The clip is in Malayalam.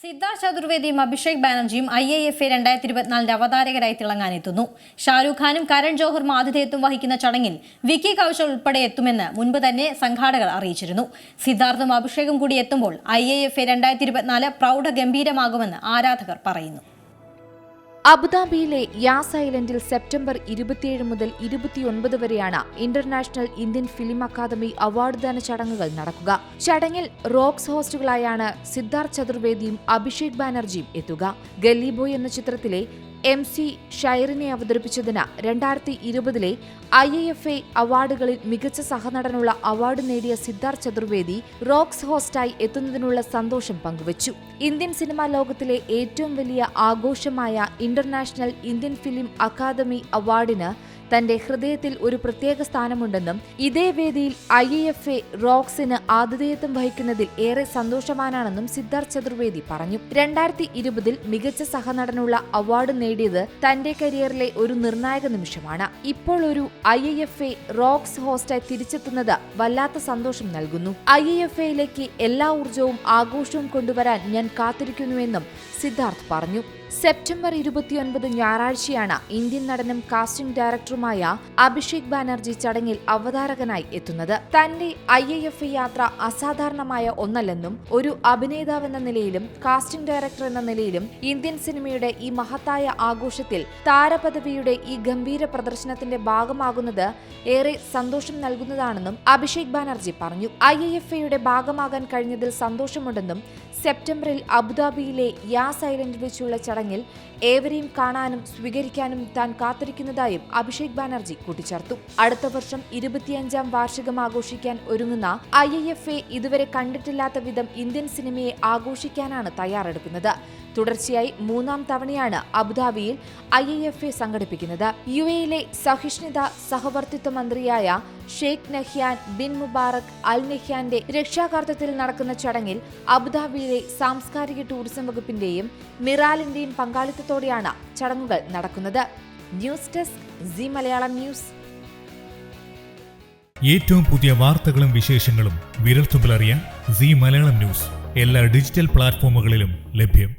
സിദ്ധാർത്ഥ് ചതുർവേദിയും അഭിഷേക് ബാനർജിയും IAFA 2024 അവതാരകരായി തിളങ്ങാനെത്തുന്നു. ഷാരൂഖ് ഖാനും കരൺ ജോഹറും ആതിഥേയത്വം വഹിക്കുന്ന ചടങ്ങിൽ വിക്കി കൗശൽ ഉൾപ്പെടെ എത്തുമെന്ന് മുൻപ് തന്നെ സംഘാടകർ അറിയിച്ചിരുന്നു. സിദ്ധാർത്ഥും അഭിഷേകും കൂടി എത്തുമ്പോൾ IAFA 2024 പ്രൗഢഗംഭീരമാകുമെന്ന് ആരാധകർ പറയുന്നു. അബുദാബിയിലെ യാസ് ഐലൻഡിൽ സെപ്റ്റംബർ 27 മുതൽ 29 വരെയാണ് international Indian film academy award ദാന ചടങ്ങുകൾ നടക്കുക. ചടങ്ങിൽ റോക്സ് ഹോസ്റ്റുകളായാണ് സിദ്ധാർത്ഥ് ചതുർവേദിയും അഭിഷേക് ബാനർജിയും എത്തുക. ഗല്ലി ബോയ് എന്ന ചിത്രത്തിലെ MC ഷൈറിനെ അവതരിപ്പിച്ചതിന് 2020 IAFA അവാർഡുകളിൽ മികച്ച സഹനടനുള്ള അവാർഡ് നേടിയ സിദ്ധാർത്ഥ് ചതുർവേദി റോക്സ് ഹോസ്റ്റായി എത്തുന്നതിനുള്ള സന്തോഷം പങ്കുവച്ചു. ഇന്ത്യൻ സിനിമാ ലോകത്തിലെ ഏറ്റവും വലിയ ആഘോഷമായ ഇന്റർനാഷണൽ ഇന്ത്യൻ ഫിലിം അക്കാദമി അവാർഡിന് തന്റെ ഹൃദയത്തിൽ ഒരു പ്രത്യേക സ്ഥാനമുണ്ടെന്നും ഇതേ വേദിയിൽ IAFA റോക്സിന് ആതിഥേയത്വം വഹിക്കുന്നതിൽ ഏറെ സന്തോഷവാനാണെന്നും സിദ്ധാർത്ഥ് ചതുർവേദി പറഞ്ഞു. 2020 മികച്ച സഹനടനുള്ള അവാർഡ് നേടിയത് തന്റെ കരിയറിലെ ഒരു നിർണായക നിമിഷമാണ്. ഇപ്പോൾ ഒരു IAFA റോക്സ് ഹോസ്റ്റായി തിരിച്ചെത്തുന്നത് വല്ലാത്ത സന്തോഷം നൽകുന്നു. IAFAയിലേക്ക് എല്ലാ ഊർജവും ആഘോഷവും കൊണ്ടുവരാൻ ഞാൻ കാത്തിരിക്കുന്നുവെന്നും സിദ്ധാർത്ഥ് പറഞ്ഞു. സെപ്റ്റംബർ 29 ഞായറാഴ്ചയാണ് ഇന്ത്യൻ നടനും കാസ്റ്റിംഗ് ഡയറക്ടറുമായ അഭിഷേക് ബാനർജി ചടങ്ങിൽ അവതാരകനായി എത്തുന്നത്. തന്റെ IAFA യാത്ര അസാധാരണമായ ഒന്നല്ലെന്നും ഒരു അഭിനേതാവെന്ന നിലയിലും കാസ്റ്റിംഗ് ഡയറക്ടർ എന്ന നിലയിലും ഇന്ത്യൻ സിനിമയുടെ ഈ മഹത്തായ ആഘോഷത്തിൽ താരപദവിയുടെ ഈ ഗംഭീര പ്രദർശനത്തിന്റെ ഭാഗമാകുന്നത് ഏറെ സന്തോഷം നൽകുന്നതാണെന്നും അഭിഷേക് ബാനർജി പറഞ്ഞു. IAFAയുടെ ഭാഗമാകാൻ കഴിഞ്ഞതിൽ സന്തോഷമുണ്ടെന്നും സെപ്റ്റംബറിൽ അബുദാബിയിലെ യാസ് ഐലൻഡിൽ വെച്ചുള്ള ചടങ്ങിൽ ഏവരെയും കാണാനും സ്വീകരിക്കാനും താൻ കാത്തിരിക്കുന്നതായും അഭിഷേക് ബാനർജി കൂട്ടിച്ചേർത്തു. അടുത്ത വർഷം 25ാം വാർഷികം ആഘോഷിക്കാൻ ഒരുങ്ങുന്ന IAFA ഇതുവരെ കണ്ടിട്ടില്ലാത്ത വിധം ഇന്ത്യൻ സിനിമയെ ആഘോഷിക്കാനാണ് തയ്യാറെടുക്കുന്നത്. തുടർച്ചയായി 3ാം തവണയാണ് അബുദാബിയിൽ IAFA സംഘടിപ്പിക്കുന്നത്. UAEയിലെ സഹിഷ്ണുത സഹവർത്തിത്വ മന്ത്രിയായ ഷെയ്ഖ് നഹ്യാൻ ബിൻ മുബാറക് അൽ നഹ്യാന്റെ രക്ഷാകർത്തൃത്വത്തിൽ നടക്കുന്ന ചടങ്ങിൽ അബുദാബിയിലെ സാംസ്കാരിക ടൂറിസം വകുപ്പിന്റെയും മിറാലിന്റെയും പങ്കാളിത്തത്തോടെയാണ് ചടങ്ങുകൾ നടക്കുന്നത്. News desk C Malayalam news. ഏറ്റവും പുതിയ വാർത്തകളും വിശേഷങ്ങളും വിരൽത്തുമ്പിലറിയാൻ സി മലയാളം ന്യൂസ് എല്ലാ ഡിജിറ്റൽ പ്ലാറ്റ്ഫോമുകളിലും ലഭ്യം.